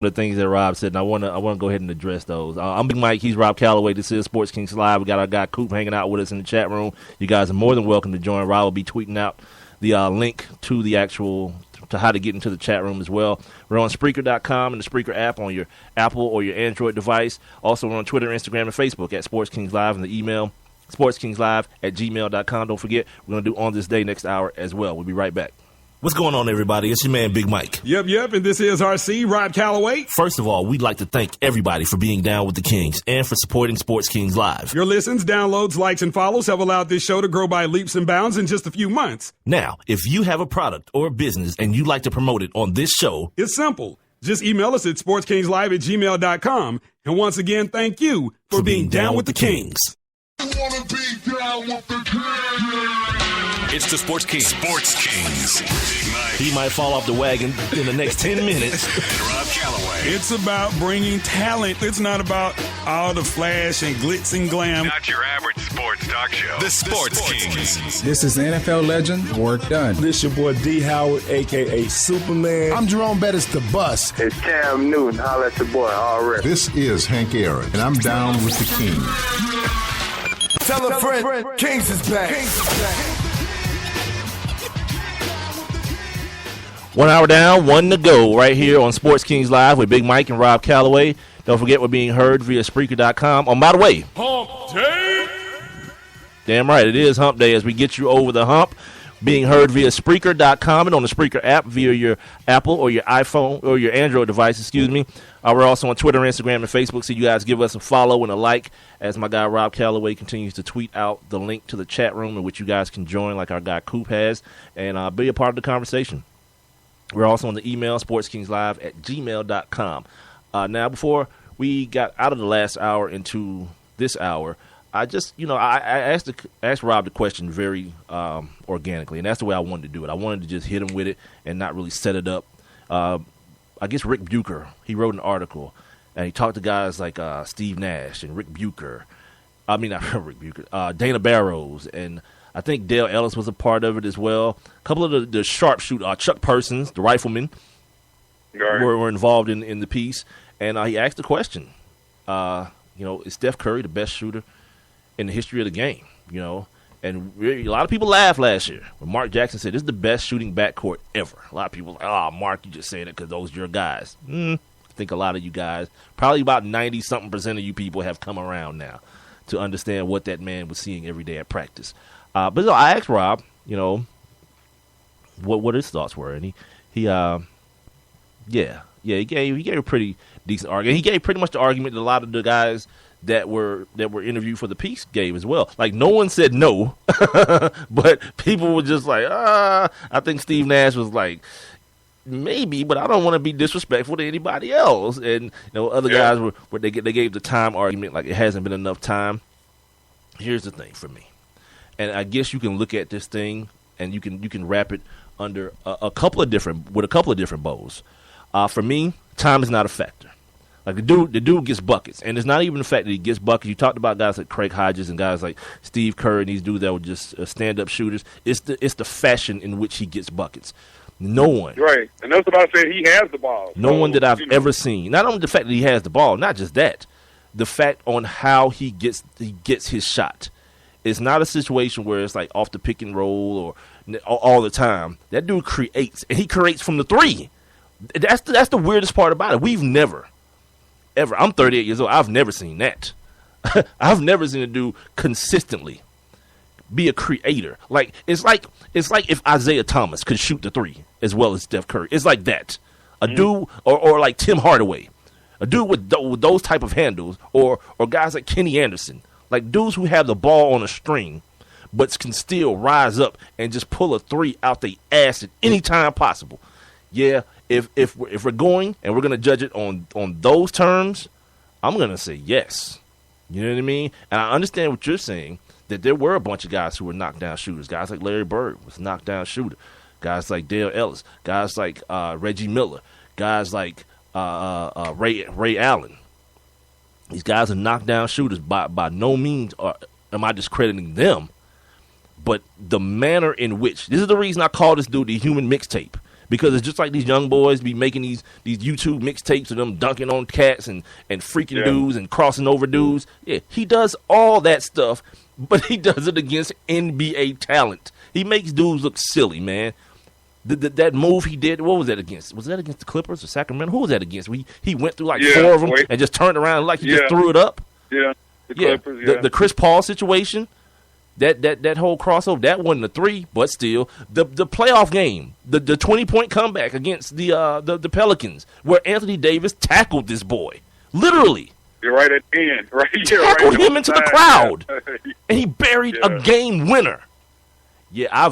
the things that Rob said, and I want to go ahead and address those. I'm Big Mike. He's Rob Calloway. This is Sports Kings Live. We got our guy Coop hanging out with us in the chat room. You guys are more than welcome to join. Rob will be tweeting out the link to the actual to how to get into the chat room as well. We're on Spreaker.com and the Spreaker app on your Apple or your Android device. Also, we're on Twitter, Instagram, and Facebook at Sports Kings Live, and the email sportskingslive@gmail.com. Don't forget, we're going to do On This Day next hour as well. We'll be right back. What's going on, everybody? It's your man, Big Mike. Yep, and this is RC, Rob Calloway. First of all, we'd like to thank everybody for being down with the Kings and for supporting Sports Kings Live. Your listens, downloads, likes, and follows have allowed this show to grow by leaps and bounds in just a few months. Now, if you have a product or a business and you'd like to promote it on this show, it's simple. Just email us at sportskingslive@gmail.com. And once again, thank you for being down with the Kings. It's the Sports Kings. Sports Kings. He might fall off the wagon in the next 10 minutes. And Rob Calloway. It's about bringing talent. It's not about all the flash and glitz and glam. Not your average sports talk show. The Sports Kings. This is NFL legend, work done. This your boy D. Howard, a.k.a. Superman. I'm Jerome Bettis, the bus. It's Cam Newton. Holla at your boy already. This is Hank Aaron, and I'm down with the Kings. Tell a friend, Kings is back. 1 hour down, 1 to go, right here on Sports Kings Live with Big Mike and Rob Calloway. Don't forget, we're being heard via Spreaker.com. Oh, by the way, Hump Day. Damn right, it is Hump Day as we get you over the hump. Being heard via Spreaker.com and on the Spreaker app via your Apple or your iPhone or your Android device, we're also on Twitter, Instagram, and Facebook, so you guys give us a follow and a like as my guy Rob Calloway continues to tweet out the link to the chat room in which you guys can join like our guy Coop has and be a part of the conversation. We're also on the email, sportskingslive@gmail.com. Now, before we got out of the last hour into this hour, I just, I asked Rob the question very organically, and that's the way I wanted to do it. I wanted to just hit him with it and not really set it up. I guess Rick Bucher, he wrote an article, and he talked to guys like Steve Nash and Rick Bucher. I mean, not Rick Bucher, Dana Barrows, and I think Dale Ellis was a part of it as well. A couple of the sharpshooter, Chuck Persons, the riflemen, were involved in the piece. And he asked the question, is Steph Curry the best shooter in the history of the game? And really, a lot of people laughed last year when Mark Jackson said, this is the best shooting backcourt ever. A lot of people were like, Mark, you just saying it because those are your guys. I think a lot of you guys, probably about 90-something% of you people have come around now to understand what that man was seeing every day at practice. But I asked Rob, what his thoughts were, and he gave a pretty decent argument. He gave pretty much the argument that a lot of the guys that were interviewed for the piece gave as well. Like, no one said no, but people were just like, I think Steve Nash was like, maybe, but I don't want to be disrespectful to anybody else. And other guys were they gave the time argument like it hasn't been enough time. Here's the thing for me. And I guess you can look at this thing and you can wrap it under a couple of different bows. For me, time is not a factor. Like the dude gets buckets, and it's not even the fact that he gets buckets. You talked about guys like Craig Hodges and guys like Steve Kerr and these dudes that were just stand-up shooters. It's the fashion in which he gets buckets. No one. Right, and that's what I said. He has the ball. No one that I've ever seen. Not only the fact that he has the ball, not just that, the fact on how he gets his shot. It's not a situation where it's like off the pick and roll or all the time. That dude creates, and he creates from the three. That's the weirdest part about it. We've never, ever. I'm 38 years old. I've never seen that. I've never seen a dude consistently be a creator. Like it's like if Isaiah Thomas could shoot the three as well as Steph Curry. It's like that. A dude or like Tim Hardaway, a dude with those type of handles, or guys like Kenny Anderson. Like dudes who have the ball on a string, but can still rise up and just pull a three out the ass at any time possible. Yeah, if we're going and we're gonna judge it on those terms, I'm gonna say yes. You know what I mean? And I understand what you're saying, that there were a bunch of guys who were knockdown shooters. Guys like Larry Bird was a knockdown shooter. Guys like Dale Ellis. Guys like Reggie Miller. Guys like Ray Allen. These guys are knockdown shooters. By no means am I discrediting them, but the manner in which, this is the reason I call this dude the human mixtape, Because it's just like these young boys be making these YouTube mixtapes of them dunking on cats and freaking dudes and crossing over dudes. Yeah, he does all that stuff, but he does it against NBA talent. He makes dudes look silly, man. That move he did, what was that against? Was that against the Clippers or Sacramento? Who was that against? He went through like four of them and just turned around like he just threw it up. Yeah, the Clippers, the Chris Paul situation. That whole crossover, that wasn't a three, but still the playoff game, the 20-point comeback against the Pelicans, where Anthony Davis tackled this boy, literally. You're right at the end, right? Tackled him into the crowd, and he buried a game winner. Yeah,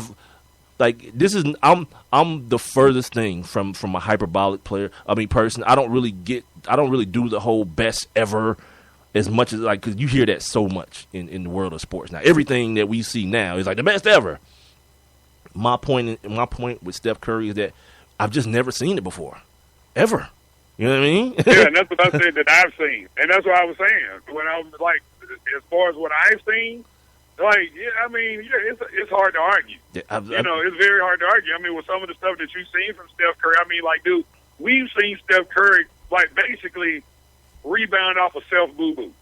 I'm the furthest thing from a hyperbolic person. I don't really do the whole best ever. As much as because you hear that so much in the world of sports now, everything that we see now is like the best ever. My point with Steph Curry is that I've just never seen it before, ever. You know what I mean? Yeah, and that's what I said that I've seen, and that's what I was saying when I was like, as far as what I've seen, it's hard to argue. Yeah, it's very hard to argue. I mean, with some of the stuff that you've seen from Steph Curry, I mean, like, dude, we've seen Steph Curry basically rebound off a self-boo-boo.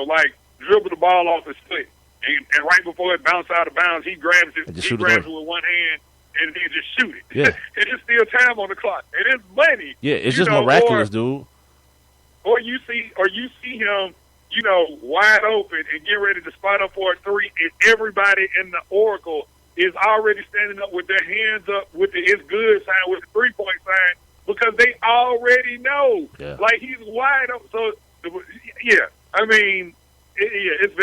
Like dribble the ball off his foot. And right before it bounces out of bounds, he grabs it with one hand and then just shoot it. Yeah. And it's still time on the clock. And it's money. Yeah, it's just miraculous, dude. Or you see him, wide open and get ready to spot up for a three, and everybody in the Oracle is already standing up with their hands up with the "it's good" sign, with the 3-point sign, because they already know, like, he's wide open. So, I mean, it's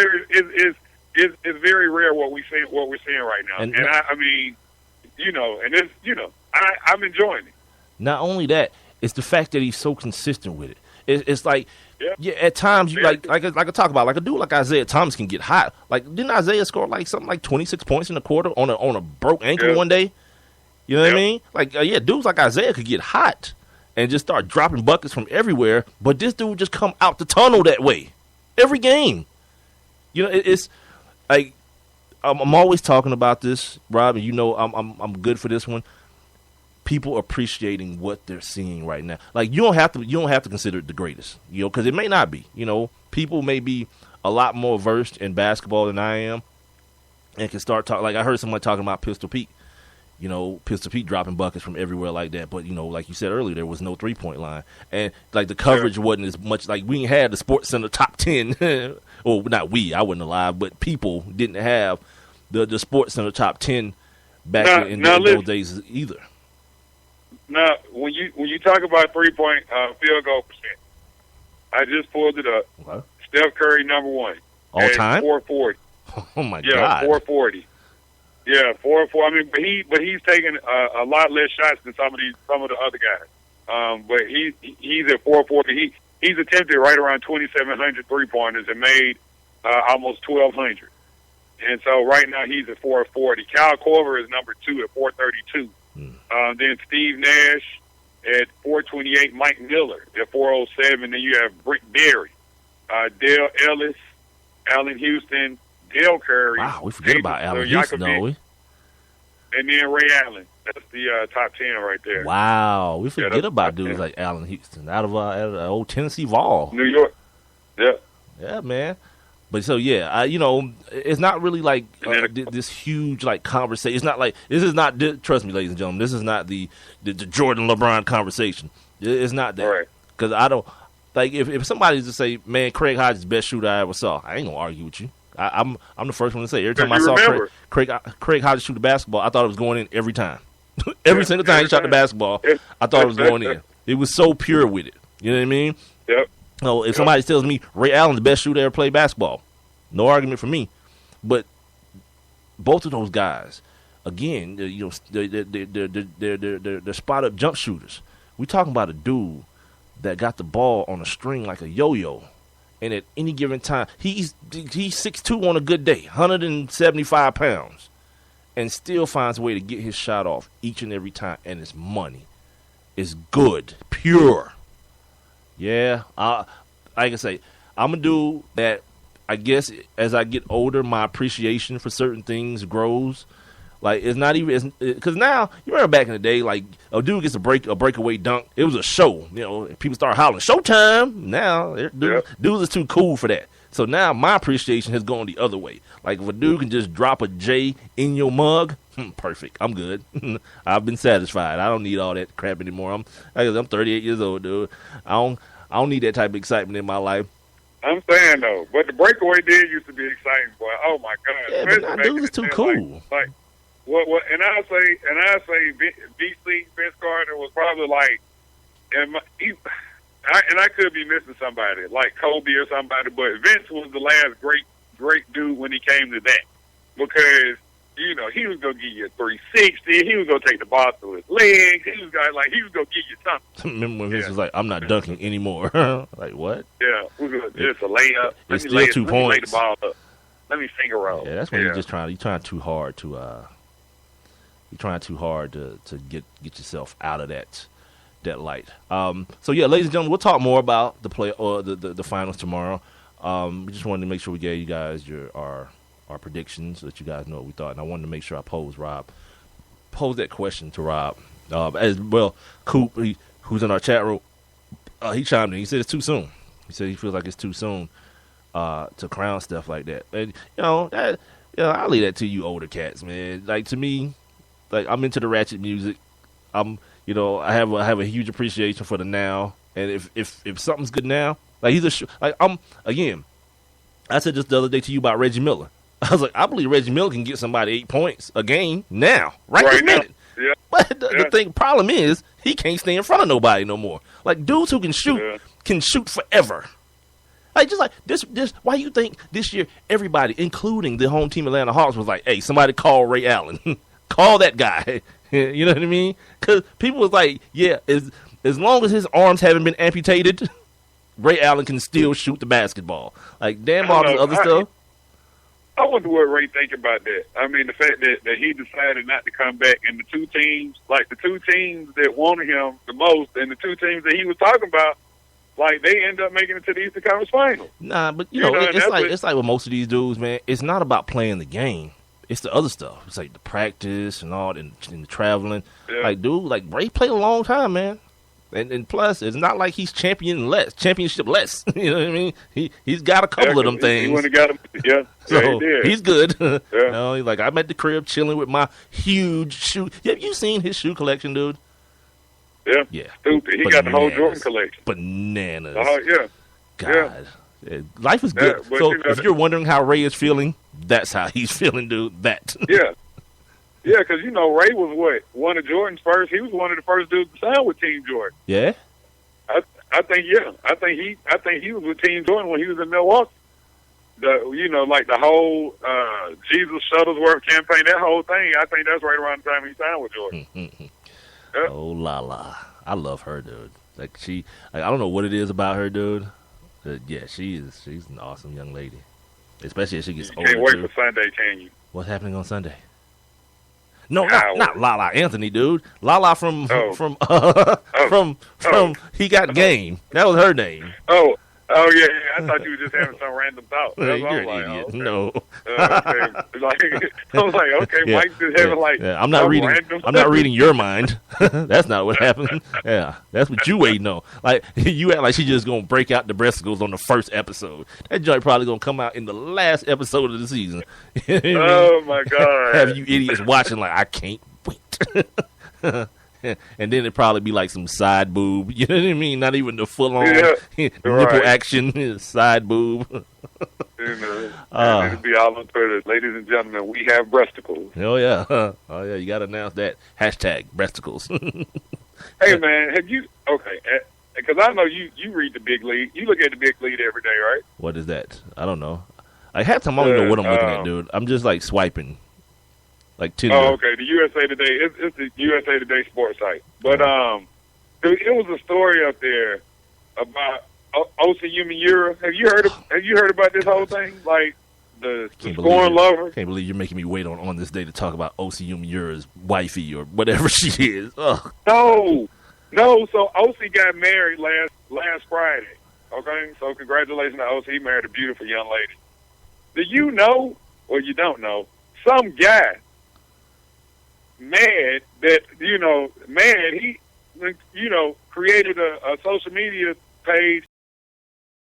very rare what we're seeing right now, and I mean, and it's I'm enjoying it. Not only that, it's the fact that he's so consistent with it. It's like, at times you like I talk about, like a dude like Isaiah Thomas can get hot. Like, didn't Isaiah score like something like 26 points in a quarter on a broke ankle one day? You know what I mean? Like, dudes like Isaiah could get hot and just start dropping buckets from everywhere, but this dude just come out the tunnel that way every game. It's like I'm always talking about this, Rob, and I'm good for this one. People appreciating what they're seeing right now. Like, you don't have to consider it the greatest, because it may not be. People may be a lot more versed in basketball than I am, and can start talking. Like, I heard someone talking about Pistol Pete. Pistol Pete dropping buckets from everywhere like that. But, like you said earlier, there was no 3-point line. And, like, the coverage wasn't as much. Like, we had the Sports Center top 10. Well, not we. I wasn't alive. But people didn't have the Sports Center top 10 back in those days either. Now, when you talk about 3-point field goal percent, I just pulled it up. Okay. Steph Curry, number one. All time? 440. Oh, my God. Yeah, 440. Yeah, 440. I mean, but he's taking a lot less shots than some of the other guys. But he's at 440. He's attempted right around 2,700 3-pointers and made almost 1,200. And so right now he's at 440. Kyle Korver is number 2 at 432. Then Steve Nash at 428. Mike Miller at 407. Then you have Brent Berry, Dale Ellis, Allen Houston, Dale Curry. Wow, we forget about Allen Houston, don't we? And then Ray Allen. That's the top 10 right there. Wow, we forget about dudes like Allen Houston out of old Tennessee Vol. New York. Yeah. Yeah, man. But so, it's not really like this huge, like, conversation. It's not like, this is not, trust me, ladies and gentlemen, this is not the Jordan LeBron conversation. It's not that. Right. Because I don't, like, if somebody's to say, man, Craig Hodges is the best shooter I ever saw, I ain't going to argue with you. I'm the first one to say, every time I saw Craig Hodges shoot the basketball, I thought it was going in every time. Every single time he shot the basketball, I thought it was going in. It was so pure with it. You know what I mean? Yep. So if somebody tells me Ray Allen's the best shooter ever played basketball, no argument for me. But both of those guys, again, they're spot up jump shooters. We talking about a dude that got the ball on a string like a yo-yo, and at any given time, he's 6'2" on a good day, 175 pounds, and still finds a way to get his shot off each and every time, and it's money. It's good, pure. Yeah, like I say, I'm a dude that, I guess, as I get older, my appreciation for certain things grows. Like, it's not even because now you remember back in the day, like a dude gets a breakaway dunk. It was a show, People start hollering "Showtime!" Now dudes is too cool for that. So now my appreciation has gone the other way. Like if a dude can just drop a J in your mug, perfect. I'm good. I've been satisfied. I don't need all that crap anymore. I'm 38 years old, dude. I don't need that type of excitement in my life. I'm saying though, but the breakaway did used to be exciting, boy. Oh my God! Yeah, but now dudes is too cool. Like what? And I say, BC Vince Carter was probably like, and I could be missing somebody like Kobe or somebody, but Vince was the last great dude when he came to that, because he was gonna give you a 360. He was gonna take the ball through his legs. He was gonna give you something. Remember when Vince was like, "I'm not dunking anymore." Like what? Yeah, just a layup. It's still 2 points. Lay the ball up. Let me finger roll. Yeah, that's when you're just trying too hard to get yourself out of that light. So yeah, ladies and gentlemen, we'll talk more about the finals tomorrow. We just wanted to make sure we gave you guys our predictions so that you guys know what we thought, and I wanted to make sure I pose that question to Rob as well. Coop, who's in our chat room, he chimed in. He said it's too soon. He said he feels like it's too soon to crown stuff like that. And I'll leave that to you older cats, man. Like to me, like I'm into the ratchet music. I have a huge appreciation for the now, and if something's good now, like I said this the other day to you about Reggie Miller. I was like, I believe Reggie Miller can get somebody 8 points a game now, right this minute. Yeah. But the problem is he can't stay in front of nobody no more. Like dudes who can shoot forever. Like just like this. Why you think this year everybody, including the home team Atlanta Hawks, was like, "Hey, somebody call Ray Allen, call that guy." You know what I mean? Because people was like, "Yeah, as long as his arms haven't been amputated, Ray Allen can still shoot the basketball." Like damn all this other stuff. I wonder what Ray think about that. I mean, the fact that he decided not to come back, and the two teams that wanted him the most, and the two teams that he was talking about, like they end up making it to the Eastern Conference Finals. Nah, but it's like with most of these dudes, man. It's not about playing the game. It's the other stuff. It's like the practice and all, and the traveling. Yeah. Like, dude, like Ray played a long time, man. And plus, it's not like he's championship less. You know what I mean? He's got a couple of them things. He went and got him. Yeah, so he did. He's good. Yeah. He's like, I'm at the crib chilling with my huge shoe. Have you seen his shoe collection, dude? Yeah. Yeah. Stupid. He got the whole Jordan collection. Bananas. Oh, yeah. God. Yeah. Life is good. Yeah, so if you're wondering how Ray is feeling, that's how he's feeling, dude. That. Yeah. Yeah, because, Ray was one of Jordan's first. He was one of the first dudes to sign with Team Jordan. Yeah? I think he was with Team Jordan when he was in Milwaukee. The whole Jesus Shuttlesworth campaign, that whole thing, I think that's right around the time he signed with Jordan. Yeah. Oh, la. I love her, dude. Like, I don't know what it is about her, dude. But yeah, she's an awesome young lady. Especially as she gets older. You can't wait for Sunday, can you? What's happening on Sunday? No, not Lala Anthony, dude. Lala from He Got Game. That was her name. Oh yeah. I thought you were just having some random thought. You're an idiot. Oh, okay. No. Okay. I was like, okay, yeah. Mike's just having I'm not reading. Random. I'm not reading your mind. That's not what happened. Yeah, that's what you waiting on. Like you act like she just gonna break out the breasticles on the first episode. That joint probably gonna come out in the last episode of the season. Oh my God! Have you idiots watching? Like I can't wait. And then it'd probably be like some side boob. You know what I mean? Not even the full-on nipple action. Side boob. And it'd be all on Twitter. Ladies and gentlemen, we have breasticles. Oh, yeah. Oh, yeah. You got to announce that. Hashtag breasticles. Hey, man, have you... Okay, because I know you read the Big Lead. You look at the Big Lead every day, right? What is that? I don't know. Like, half the time I don't know what I'm looking at, dude. I'm just, like, swiping. Like Tinder. Oh, okay. The USA Today. It's the USA Today sports site. But it was a story up there about Osi Umenyora. Have you heard about this whole thing? Like the scoring lover. Can't believe you're making me wait on this day to talk about Osi Umenyora's wifey or whatever she is. Ugh. No. So Osi got married last Friday. Okay, so congratulations to Osi. He married a beautiful young lady. Do you know, or you don't know, some guy mad that, he, created a social media page